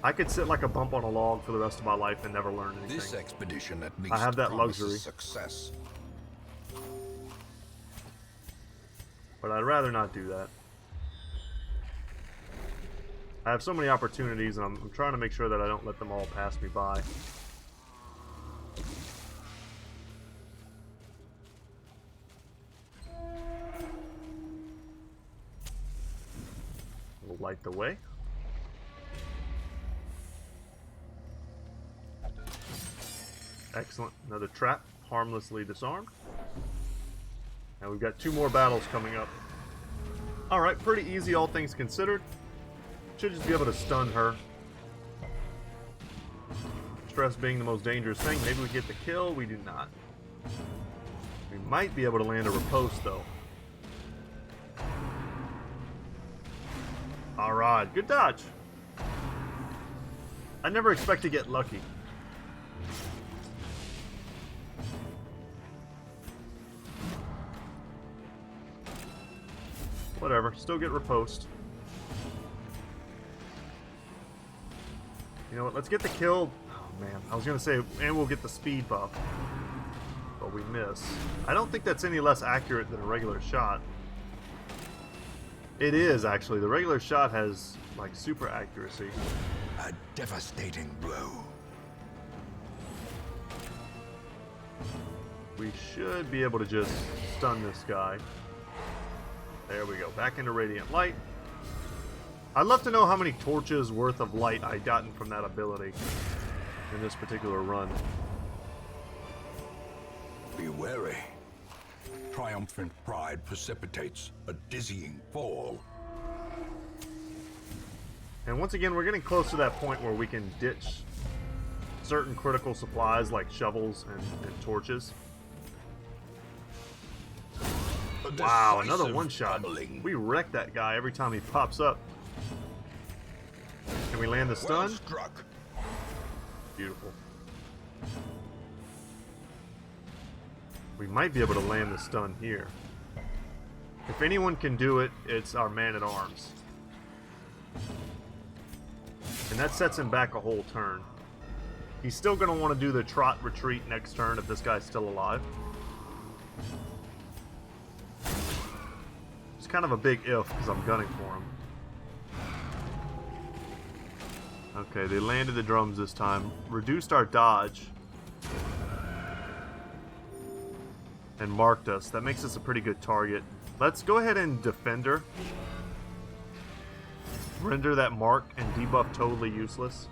I could sit like a bump on a log for the rest of my life and never learn anything. This expedition at least I have that promises luxury. success. But I'd rather not do that. I have so many opportunities, and I'm trying to make sure that I don't let them all pass me by. We'll light the way. Excellent. Another trap, harmlessly disarmed. And we've got 2 more battles coming up. Alright, pretty easy all things considered. Should just be able to stun her. Stress being the most dangerous thing. Maybe we get the kill. We do not. We might be able to land a riposte, though. Alright, good dodge. I never expect to get lucky. Whatever, still get riposte. You know what, let's get the kill. Oh man, I was gonna say, and we'll get the speed buff. But we miss. I don't think that's any less accurate than a regular shot. It is, actually. The regular shot has, like, super accuracy. A devastating blow. We should be able to just stun this guy. There we go, back into Radiant Light. I'd love to know how many torches worth of light I'd gotten from that ability in this particular run. Be wary. Triumphant pride precipitates a dizzying fall. And once again, we're getting close to that point where we can ditch certain critical supplies like shovels and torches. A Wow, another decisive one-shot. pummeling. We wreck that guy every time he pops up. Can we land the Well stun? struck. Beautiful. We might be able to land the stun here. If anyone can do it, it's our man-at-arms. And that sets him back a whole turn. He's still going to want to do the trot retreat next turn if this guy's still alive. It's kind of a big if because I'm gunning for him. Okay, they landed the drums this time. Reduced our dodge. and marked us. That makes us a pretty good target. Let's go ahead and defend her. Render that mark and debuff totally useless.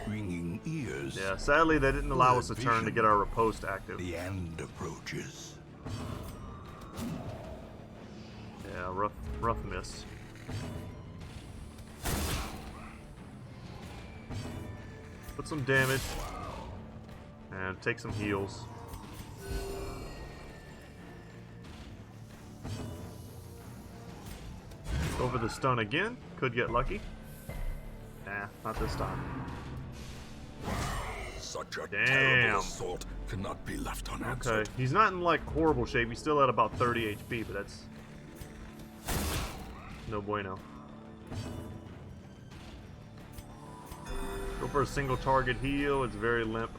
Ringing ears. Yeah, sadly they didn't allow us a turn to get our riposte active. The end approaches. Yeah, rough miss. Put some damage and take some heals. Go for the stun again. Could get lucky. Nah, not this time. Such a Damn. terrible assault cannot be left unanswered. Okay, he's not in like horrible shape. He's still at about 30 HP, but that's no bueno. Go for a single target heal. It's very limp.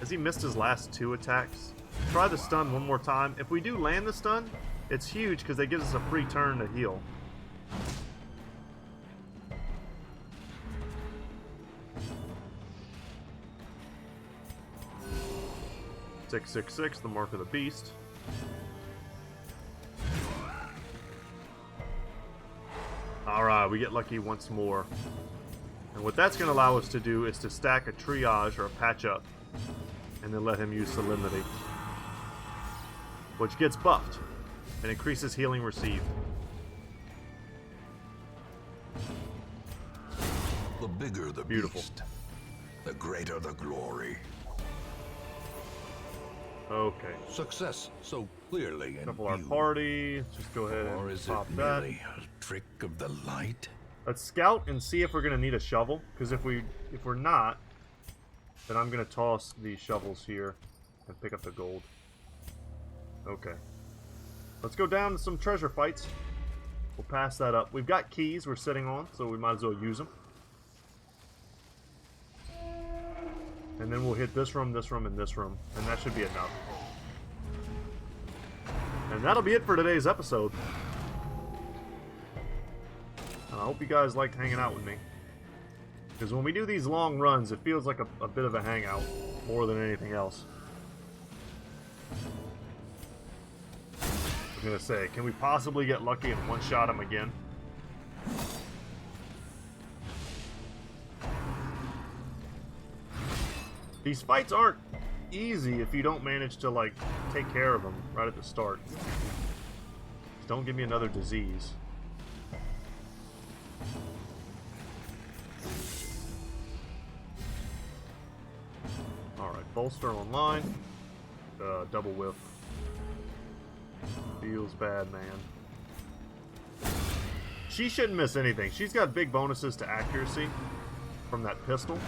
Has he missed his last 2 attacks? Try the stun one more time. If we do land the stun, it's huge because they give us a free turn to heal. "666, the mark of the beast." Alright, we get lucky once more. And what that's going to allow us to do is to stack a triage or a patch up, and then let him use Solemnity, which gets buffed and increases healing received. The bigger the Beautiful. beast, the greater the glory. Okay. Success so clearly in Shuffle our view. party. Just go ahead Or and is pop it that. merely a trick of the light? Let's scout and see if we're gonna need a shovel. Because if we're not, then I'm gonna toss these shovels here and pick up the gold. Okay. Let's go down to some treasure fights. We'll pass that up. We've got keys we're sitting on, so we might as well use them. And then we'll hit this room, and this room. And that should be enough. And that'll be it for today's episode. I hope you guys liked hanging out with me. Because when we do these long runs, it feels like a bit of a hangout, more than anything else. I'm gonna say, can we possibly get lucky and one-shot him again? These fights aren't easy if you don't manage to, like, take care of them right at the start. Just don't give me another disease. Alright, bolster online. Double whip. Feels bad, man. She shouldn't miss anything. She's got big bonuses to accuracy from that pistol.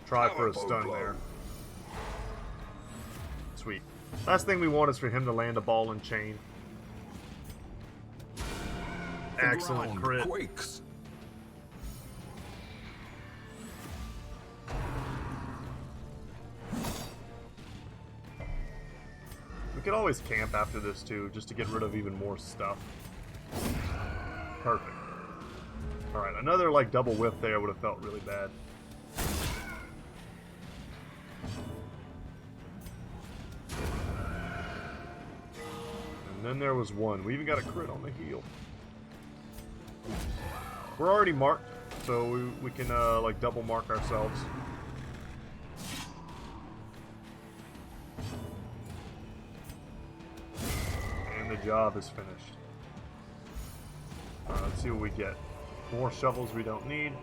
Try for a stun there. Sweet. Last thing we want is for him to land a ball and chain. Excellent crit. Quakes. We could always camp after this too, just to get rid of even more stuff. Perfect. Alright, another like double whiff there would have felt really bad. And then there was one. We even got a crit on the heel. We're already marked, so we can like double mark ourselves. And the job is finished. Let's see what we get. More shovels we don't need.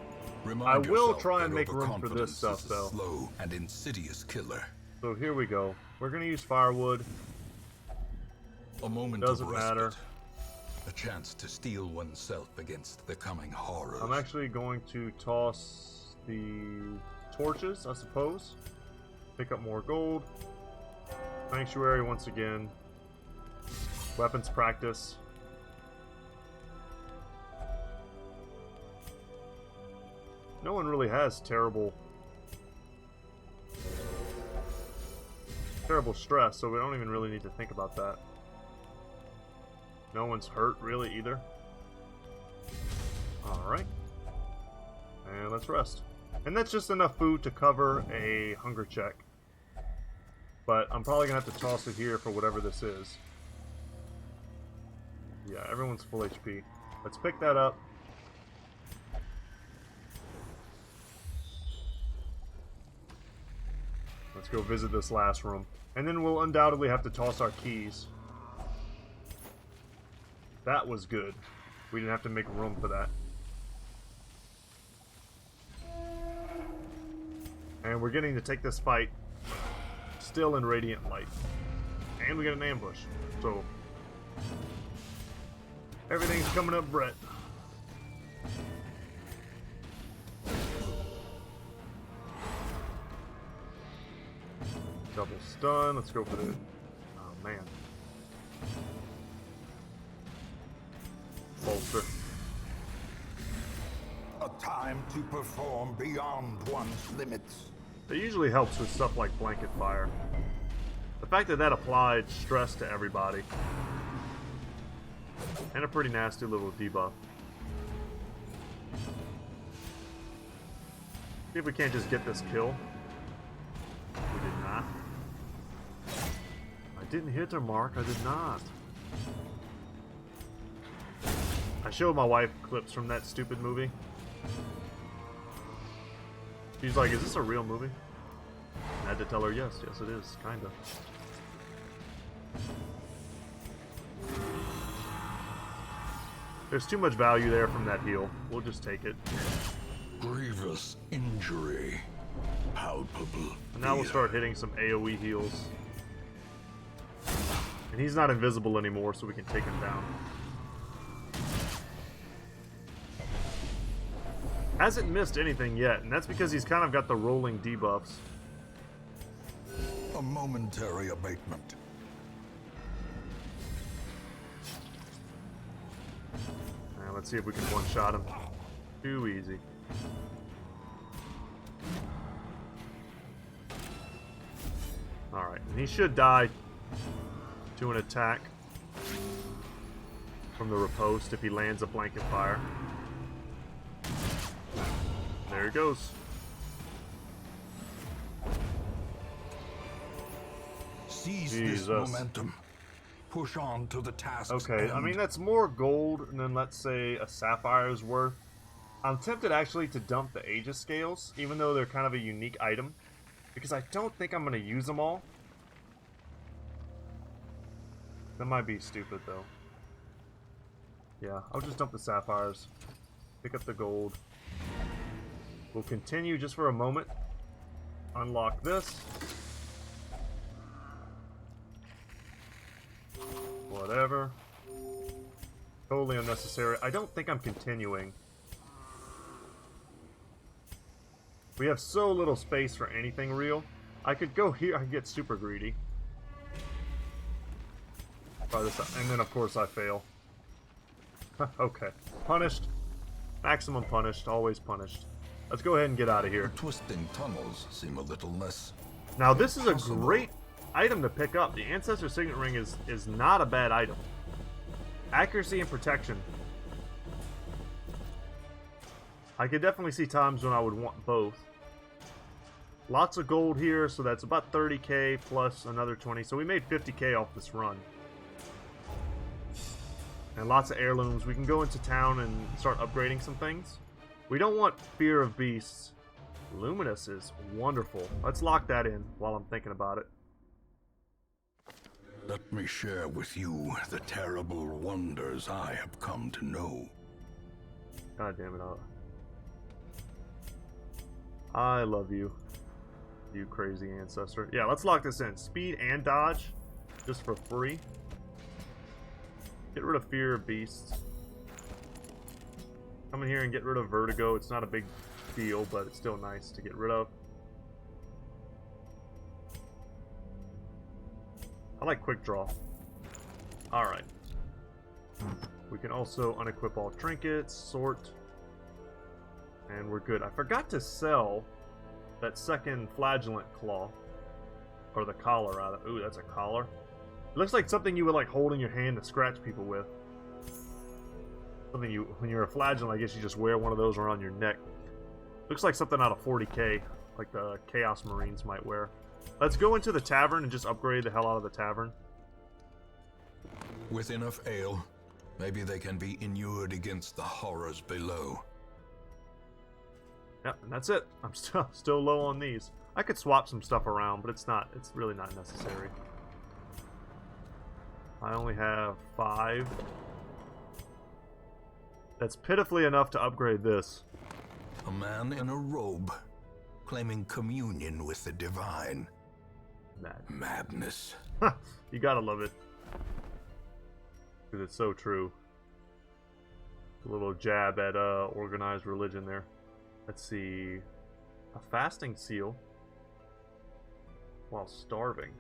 I will try and make room for this stuff though. Slow and insidious killer. So here we go. We're gonna use firewood. A moment Doesn't of matter. respite. A chance to steel oneself against the coming horrors. I'm actually going to toss the torches, I suppose. Pick up more gold. Sanctuary once again. Weapons practice. No one really has terrible stress, so we don't even really need to think about that. No one's hurt really either. Alright. And let's rest. And that's just enough food to cover a hunger check. But I'm probably going to have to toss it here for whatever this is. Yeah, everyone's full HP. Let's pick that up. Let's go visit this last room. And then we'll undoubtedly have to toss our keys. That was good. We didn't have to make room for that. And we're getting to take this fight still in radiant light. And we get an ambush. So everything's coming up, Brett. Double stun. Let's go for the... Oh, man. Bolster. A time to perform beyond one's limits. It usually helps with stuff like blanket fire. The fact that that applied stress to everybody. And a pretty nasty little debuff. See if we can't just get this kill. We did not. I didn't hit her, Mark. I did not. I showed my wife clips from that stupid movie. She's like, is this a real movie? I had to tell her, yes, it is, kinda. There's too much value there from that heal. We'll just take it. Grievous injury. Palpable. And now we'll start hitting some AoE heals. And he's not invisible anymore, so we can take him down. Hasn't missed anything yet, and that's because he's kind of got the rolling debuffs. A momentary abatement. Now let's see if we can one-shot him. Too easy. Alright, and he should die to an attack from the riposte if he lands a blanket fire. There he goes. Seize Jesus. this momentum. Push on to the task. Okay, I mean that's more gold than, let's say, a sapphire's worth. I'm tempted actually to dump the Aegis scales, even though they're kind of a unique item, because I don't think I'm going to use them all. That might be stupid though. Yeah, I'll just dump the sapphires. Pick up the gold. We'll continue just for a moment. Unlock this. Whatever. Totally unnecessary. I don't think I'm continuing. We have so little space for anything real. I could go here. I could get super greedy. Try this out. And then, of course, I fail. Okay. Punished. Maximum punished. Always punished. Let's go ahead and get out of here. The twisting tunnels seem a little less. Now, this is a great item to pick up. The Ancestor Signet Ring is not a bad item. Accuracy and protection. I could definitely see times when I would want both. Lots of gold here, so that's about 30k plus another 20. So we made 50k off this run. And lots of heirlooms. We can go into town and start upgrading some things. We don't want Fear of Beasts. Luminous is wonderful. Let's lock that in while I'm thinking about it. Let me share with you the terrible wonders I have come to know. God damn it, I love you. You crazy ancestor. Yeah, let's lock this in. Speed and dodge. Just for free. Get rid of Fear of Beasts. Come in here and get rid of Vertigo. It's not a big deal, but it's still nice to get rid of. I like Quick Draw. Alright. We can also unequip all trinkets, sort. And we're good. I forgot to sell that second flagellant claw. Or the collar, rather. Ooh, that's a collar. It looks like something you would like hold in your hand to scratch people with. Something you, when you're a flagellum, I guess you just wear one of those around your neck. Looks like something out of 40k, like the Chaos Marines might wear. Let's go into the tavern and just upgrade the hell out of the tavern. With enough ale, maybe they can be inured against the horrors below. Yep, and that's it. I'm still low on these. I could swap some stuff around, but it's really not necessary. I only have 5. That's pitifully enough to upgrade this. A man in a robe, claiming communion with the divine. Madness. You gotta love it. Because it's so true. A little jab at organized religion there. Let's see. A fasting seal while starving.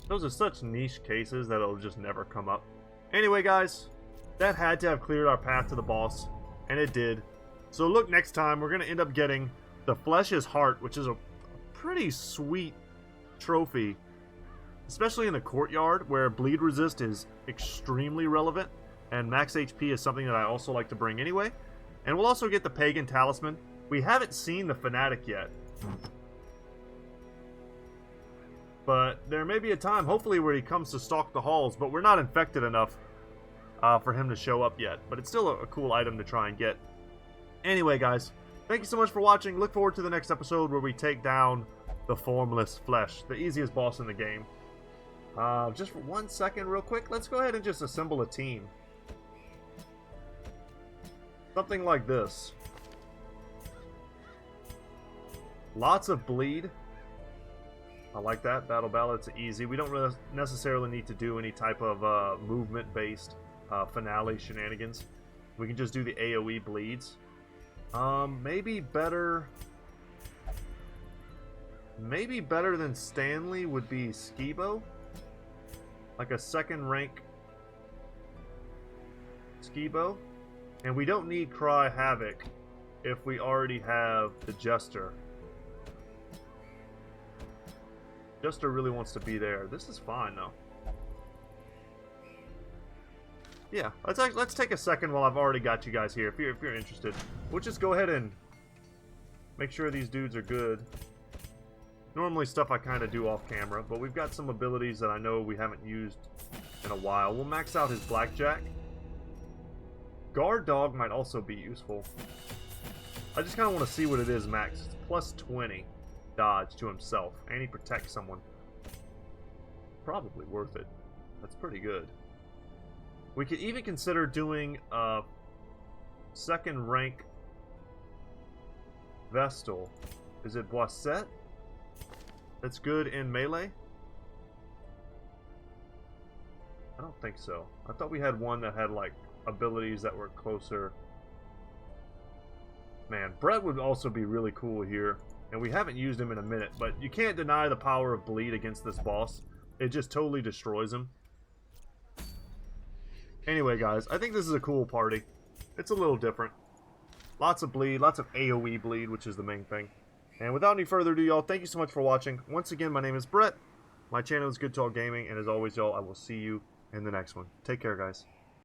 Those are such niche cases that it'll just never come up. Anyway, guys, that had to have cleared our path to the boss, and it did. So look, next time we're going to end up getting the Flesh's Heart, which is a pretty sweet trophy, especially in the courtyard where bleed resist is extremely relevant, and max HP is something that I also like to bring anyway. And we'll also get the Pagan Talisman. We haven't seen the Fanatic yet, but there may be a time, hopefully, where he comes to stalk the halls, but we're not infected enough for him to show up yet. But it's still a cool item to try and get. Anyway, guys, thank you so much for watching. Look forward to the next episode where we take down the Formless Flesh, the easiest boss in the game. Just for 1 second, real quick, let's go ahead and just assemble a team. Something like this. Lots of bleed. I like that. Battle Ballad's easy. We don't really necessarily need to do any type of movement-based finale shenanigans. We can just do the AoE bleeds. Maybe better than Stanley would be Skibo. Like a second rank Skibo. And we don't need Cry Havoc if we already have the Jester. Jester really wants to be there. This is fine though. Yeah, let's take a second while I've already got you guys here. If you're interested, we'll just go ahead and make sure these dudes are good. Normally stuff I kind of do off camera, but we've got some abilities that I know we haven't used in a while. We'll max out his Blackjack. Guard Dog might also be useful. I just kind of want to see what it is max. It's plus 20 dodge to himself, and he protects someone. Probably worth it. That's pretty good. We could even consider doing a second rank Vestal. Is it Boisset? That's good in melee? I don't think so. I thought we had one that had like abilities that were closer. Man, Brett would also be really cool here. And we haven't used him in a minute, but you can't deny the power of bleed against this boss. It just totally destroys him. Anyway, guys, I think this is a cool party. It's a little different. Lots of bleed, lots of AoE bleed, which is the main thing. And without any further ado, y'all, thank you so much for watching. Once again, my name is Brett. My channel is Goodtalk Gaming, and as always, y'all, I will see you in the next one. Take care, guys.